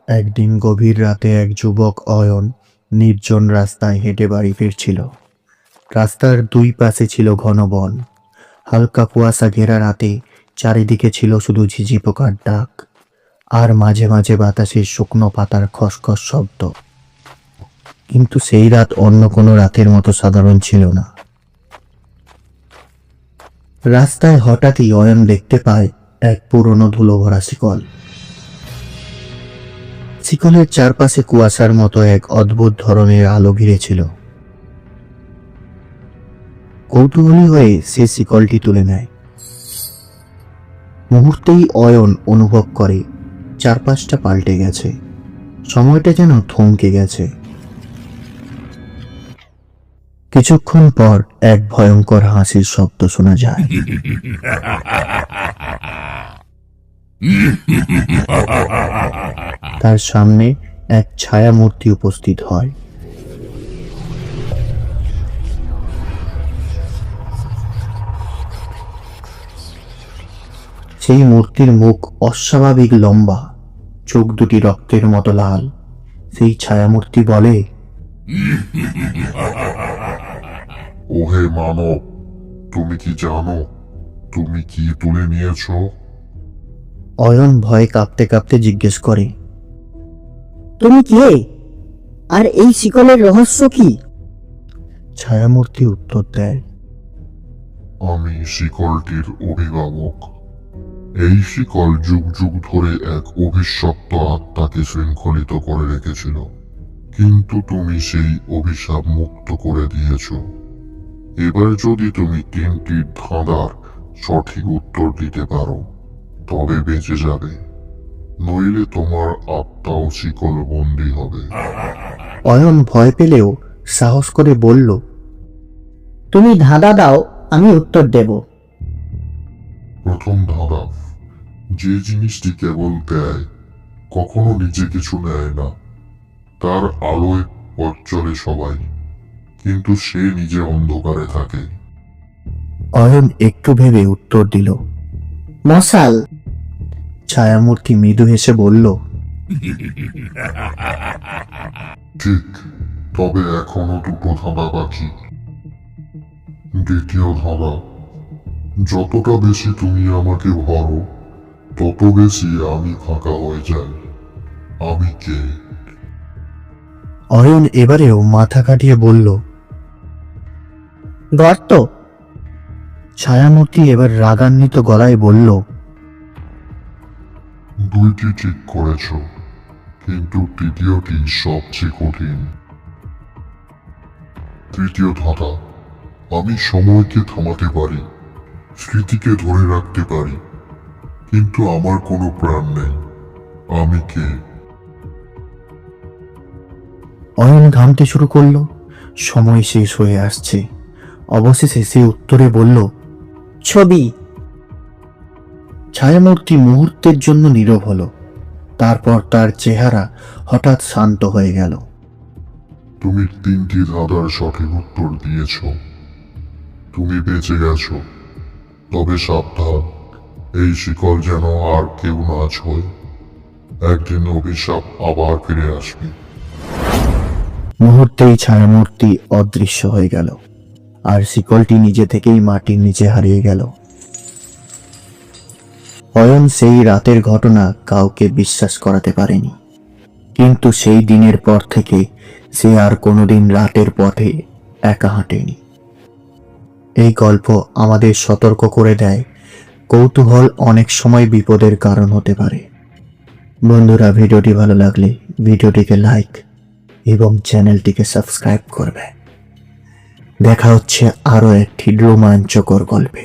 একদিন গভীর রাতে এক যুবক অয়ন নির্জন রাস্তায় হেঁটে বাড়ি ফিরছিল। রাস্তার দুই পাশে ছিল ঘন বন। হালকা কুয়াশা ঘেরা রাতে চারিদিকে ছিল শুধু ঝিঝি পোকার ডাক, আর মাঝে মাঝে বাতাসের শুকনো পাতার খসখস শব্দ। কিন্তু সেই রাত অন্য কোনো রাতের মতো সাধারণ ছিল না। রাস্তায় হঠাৎই অয়ন দেখতে পায় এক পুরনো ধুলো ভরা শিকল। শিকলের চারপাশে কুয়াশার মতো এক অদ্ভুত ধরনের আলো ঘিরেছিল। কৌতূহলী হয়ে সে শিকলটি তুলে নেয়। মুহূর্তেই অয়ন অনুভব করে চারপাশটা পাল্টে গেছে, সময়টা যেন থমকে গেছে। কিছুক্ষণ পর এক ভয়ঙ্কর হাসির শব্দ শোনা যায়। তার সামনে এক ছায়া মূর্তি উপস্থিত হয়। সেই মূর্তির মুখ অস্বাভাবিক লম্বা, চোখ দুটি রক্তের মতো লাল। সেই ছায়ামূর্তি বলে, ওহে মানব, তুমি কি জানো তুমি কি তুলে নিয়েছো? অয়ন ভয়ে কাঁপতে কাঁপতে জিজ্ঞেস করে, তুমি কে, আর এই শিকলের রহস্য কি? ছায়ামূর্তি উত্তর দেয়, আমি শিকলটির অভিভাবক। এই শিকল যুগ যুগ ধরে এক অভিশপ্ত আত্মাকে শৃঙ্খলিত করে রেখেছিল, কিন্তু তুমি সেই অভিশাপ মুক্ত করে দিয়েছ। এবার যদি তুমি তিনটি ধাঁধার সঠিক উত্তর দিতে পারো তবে বেঁচে যাবে, নইলে তোমার আত্মাও শিকল বন্দী হবে। অয়ন ভয় পেলেও সাহস করে বলল, তুমি ধাঁধা দাও, আমি উত্তর দেব। প্রথম ধাঁধা, যে জিনিসটি কেবল দেয়, কখনো নিজে কিছু নেয় না। তার আলোয় পথ চলে সবাই, কিন্তু সে নিজে অন্ধকারে থাকে। অয়ন একটু ভেবে উত্তর দিল, মশাল। ছায়ামূর্তি মৃদু হেসে বলল, ঠিক, তবে এখনো দুটো ধাঁধা বাকি। দ্বিতীয় ধাঁধা, যতটা বেশি তুমি আমাকে ভরো তত বেশি আমি ফাঁকা হয়ে যাই। আমি কে? অয়ন এবারেও মাথা কাটিয়ে বলল, গর্ত। ছায়ামূর্তি এবার রাগান্বিত গলায় বলল, দুইটি ঠিক করেছ, কিন্তু তৃতীয়টি সবচেয়ে কঠিন। তৃতীয় ধাঁধা, আমি সময়কে থামাতে পারি, স্মৃতিকে ধরে রাখতে পারি, কিন্তু আমার কোনো প্রাণ নেই। আমি কে? অয়ন ঘামতে শুরু করলো। সময় শেষ হয়ে আসছে। অবশেষে সে উত্তরে বলল, ছবি। ছায়ামূর্তি মুহূর্তের জন্য নীরব হলো, তারপর তার চেহারা হঠাৎ শান্ত হয়ে গেল। তুমি তিনটি ধাঁধার সঠিক উত্তর দিয়েছ, তুমি বেঁচে গেছো। তবে সাবধান, এই শিকল যেন আর কেউ না ছোঁয়। একদিন অভিশাপ আবার ফিরে আসবে। মুহূর্তেই ছায়ামূর্তি অদৃশ্য হয়ে গেল, আর শিকলটি নিজে থেকেই মাটির নিচে হারিয়ে গেল। অয়ন সেই রাতের ঘটনা কাউকে বিশ্বাস করাতে পারেনি, কিন্তু সেই দিনের পর থেকে সে আর কোনোদিন রাতের পথে একা হাঁটেনি। এই গল্প আমাদের সতর্ক করে দেয়, কৌতূহল অনেক সময় বিপদের কারণ হতে পারে। বন্ধুরা, ভিডিওটি ভালো লাগলে ভিডিওটিকে লাইক এবং চ্যানেলটিকে সাবস্ক্রাইব করবে। দেখা হচ্ছে আরো একটি রোমাঞ্চকর গল্পে।